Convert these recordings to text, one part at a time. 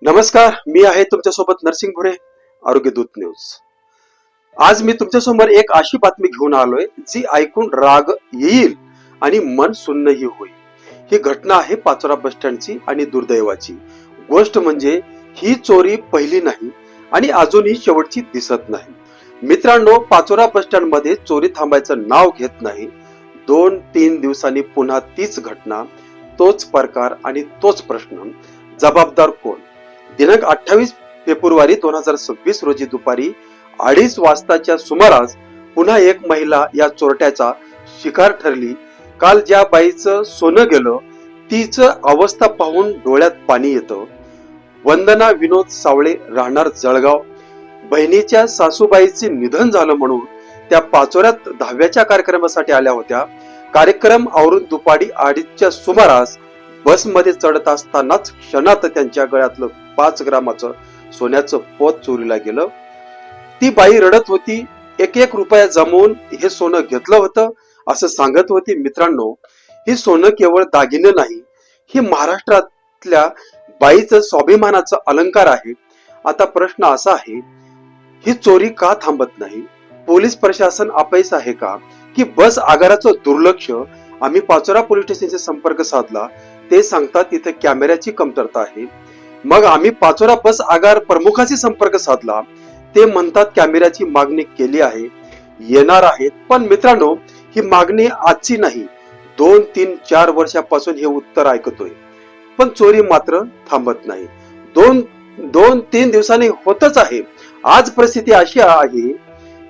नमस्कार, मी आहे तुमच्यासोबत नरसिंग भुरे, आरोग्य दूत न्यूज. आज मी तुमच्यासमोर एक अशी बातमी घेऊन आलोय जी ऐकून राग येईल आणि मन सुन्नही होईल. ही घटना आहे पाचोरा बस स्टँडची आणि दुर्दैवाची गोष्ट म्हणजे ही चोरी पहिली नाही आणि अजूनही शेवटची दिसत नाही. मित्रांनो, पाचोरा बस स्टँड मध्ये चोरी थांबायचं नाव घेत नाही. 2-3 दिवसांनी पुन्हा तीच घटना, तोच प्रकार आणि तोच प्रश्न. जबाबदार कोण? दिनांक 28 फेब्रुवारी 2026 रोजी दुपारी 2:30 वाजताच्या सुमारास पुन्हा एक महिला या चोरट्याचा शिकार ठरली. काल ज्या बाईचं सोनं गेलं तिचं अवस्था पाहून डोळ्यात पाणी येतं. वंदना विनोद सावळे, राहणार जळगाव. बहिणीच्या सासूबाईचे निधन झालं म्हणून त्या पाचोऱ्यात दहाव्याच्या कार्यक्रमासाठी आल्या होत्या. कार्यक्रम आवरून दुपारी 2:30च्या सुमारास बसमध्ये चढत असतानाच क्षणात त्यांच्या गळ्यातलं 5 ग्रामाचं सोन्याचं पोत चोरीला गेलं. ती बाई रडत होती. एक रुपया जमवून हे सोनं घेतलं होतं असं सांगत होती. मित्रांनो, हे सोनं केवळ दागिने नाही, हे महाराष्ट्रातल्या बाईचं स्वाभिमानाचं अलंकार आहे. आता प्रश्न असा आहे, ही चोरी का थांबत नाही? पोलीस प्रशासन अपयश आहे का, की बस आगाराचं दुर्लक्ष? आम्ही पाचोरा पोलीस स्टेशनचा संपर्क साधला, ते सांगतात इथे कॅमेऱ्याची कमतरता आहे. मग आम्ही पाचोरा बस आगार प्रमुखाशी संपर्क साधला, ते म्हणतात कॅमेऱ्याची मागणी केली आहे, येणार आहेत. पण मित्रांनो, ही मागणी आजची नाही, 2-3-4 वर्षापासून हे उत्तर ऐकतोय, पण चोरी मात्र थांबत नाही. 2-3 दिवसांनी होतच आहे. आज परिस्थिती अशी आहे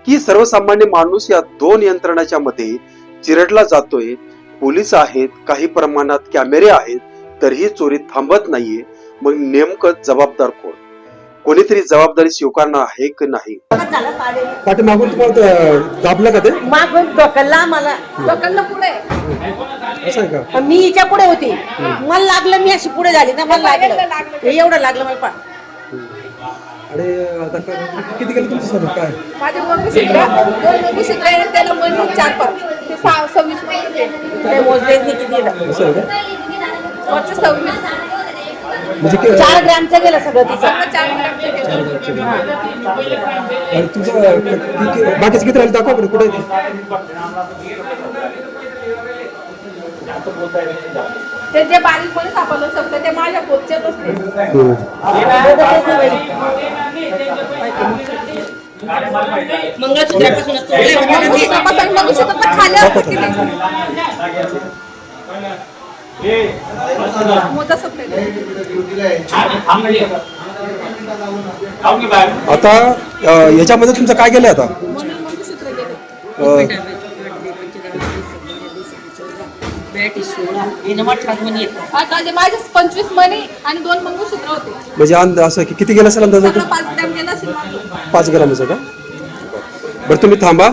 की सर्वसामान्य माणूस या दोन यंत्रणाच्या मध्ये चिरडला जातोय. पोलीस आहेत, काही प्रमाणात कॅमेरे आहेत, तरीही चोरी थांबत नाहीये. मग नेमकं जबाबदार कोण? कोणीतरी जबाबदारी स्वीकारणार आहे की नाही? पाठी मागून तुम्हाला दाबलं का ते? मागून ढकलला मला, ढकललं पुढे. असं आहे का? मी हिच्या पुढे होती, मला लागलं, मी अशी पुढे झाली ना, मला लागलं, हे एवढं लागलं मला. आणि आता किती गेलं तुमचं सर? काय माझे दोन मंगळसूत्र आहे, त्याला मनी 4-5 ते 26 महिने ते मोजले किती दिलं. असं आहे का? वरचं 26 म्हणजे 4 ग्रॅमचं गेलं सगळं तिचं. 4 ग्रॅमचे गेले. आणि तुमचं बाकीचं किती राहिलं दाखवा बरं, कुठे आहे ते जे बारीक मध्ये सापडलं सगळं ते माझ्या पोटच्याच असते. मंगळसूत्र तर खाली असतं की नाही? मोजा सगळे. आता याच्यामध्ये तुमचं काय गेलं आता? म्हणून मंगळसूत्र गेले. आता जे माझे 25 मणी आणि 2 मंगळसूत्र होते. म्हणजे असं किती गेलं असेल अंदाज? सगळं 5 ग्रॅम गेलं असेल माझं. 5 ग्रामचं का? बरं, तुम्ही थांबा.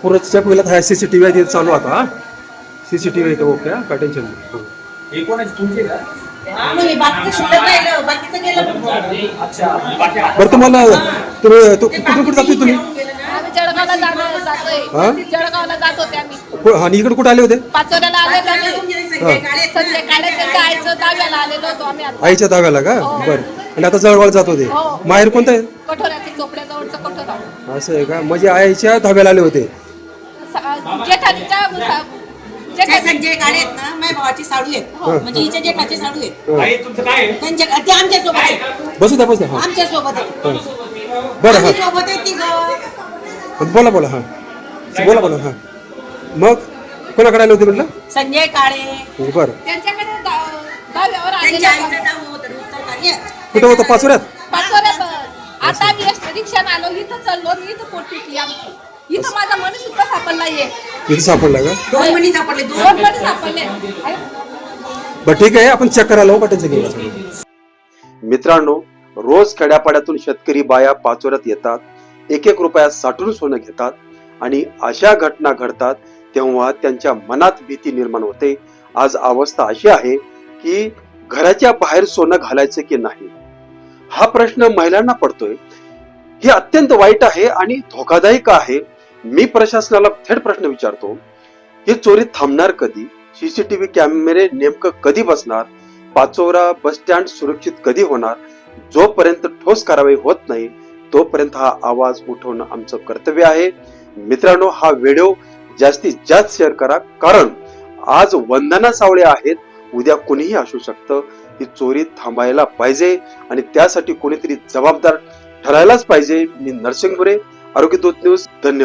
पुढे चेक होईल. हा CCTV आहे, चालू आता. CCTV आहे, ओके, काय टेन्शन नाही. बरं, तुम्हाला कुठे कुठे जातोय तुम्ही? आम्ही जळगावला जातोय. जळगावला जात होते आम्ही. आणि इकडे कुठे आले होते? पाचोऱ्याला आले आम्ही. संध्याकाळी त्यांच्या आईचं दाव्याला आलेलो होतो आम्ही आता. आईच्या दाव्याला का? बरं. आणि आता जळगावला जात होते. माहेर कोणतं आहे? कठोऱ्याचं, चोपड्याजवळचं कठोरा. असं आहे का? म्हणजे आईच्या धाब्याला आले होते. जेठानीच्या संजय काळे आहेत ना, माझ्या भावाची साडू आहेत, म्हणजे हिच्या जेठाचे साडू आहेत. त्यांच्या ते आमच्या सोबत आहेत. बसू द्या, बसू द्या. आमच्या सोबत आहे. बरं, हा, सोबत आहे ती. बोला बोला. हा, बोला. हा, मग कोणाकडे आले होते म्हटलं? संजय काळे. बरं. त्यांच्याकडे दाव्यावर त्यांच्या आलेलो आईचं होतो. नाव होतं उत्तर कार्य. कुठं होतं? पाचोऱ्यात? पाचोऱ्यात. आता आम्ही रिक्षाने आलो, इथं चढलो आणि इथं पोट पिटली आमची. इथं माझा मनी सुद्धा सापडला आहे. इथे सापडला का? 2 मणी सापडले. 2 मणी सापडले. बरं, ठीक आहे, आपण चेक करायला लावू. टेन्शन घेऊ. मित्रांनो, रोज खेड्यापाड्यातून शेतकरी बाया पाचोऱ्यात येतात, 1 रुपया साठवून सोनं घेतात आणि अशा घटना घडतात तेव्हा त्यांच्या मनात भीती निर्माण होते. आज अवस्था अशी आहे की घराच्या बाहेर सोनं घालायचं की नाही, हा प्रश्न महिलांना पडतोय. हे अत्यंत वाईट आहे आणि धोकादायक आहे. मी प्रशासनाला थेट प्रश्न विचारतो, ही चोरी थांबणार कधी? CCTV कॅमेरे नेमकं कधी बसणार? पाचोरा बस स्टँड सुरक्षित कधी होणार? जोपर्यंत ठोस कारवाई होत नाही तोपर्यंत हा आवाज उठवणं आमचं कर्तव्य आहे. मित्रांनो, हा व्हिडिओ जास्तीत जास्त शेअर करा, कारण आज वंदना सावळे आहेत, उद्या कोणीही असू शकतं. ही चोरी थांबायला पाहिजे आणि त्यासाठी कोणीतरी जबाबदार ठरायलाच पाहिजे. मी नरसिंग भुरे, आरोग्य दूत न्यूज. धन्यवाद.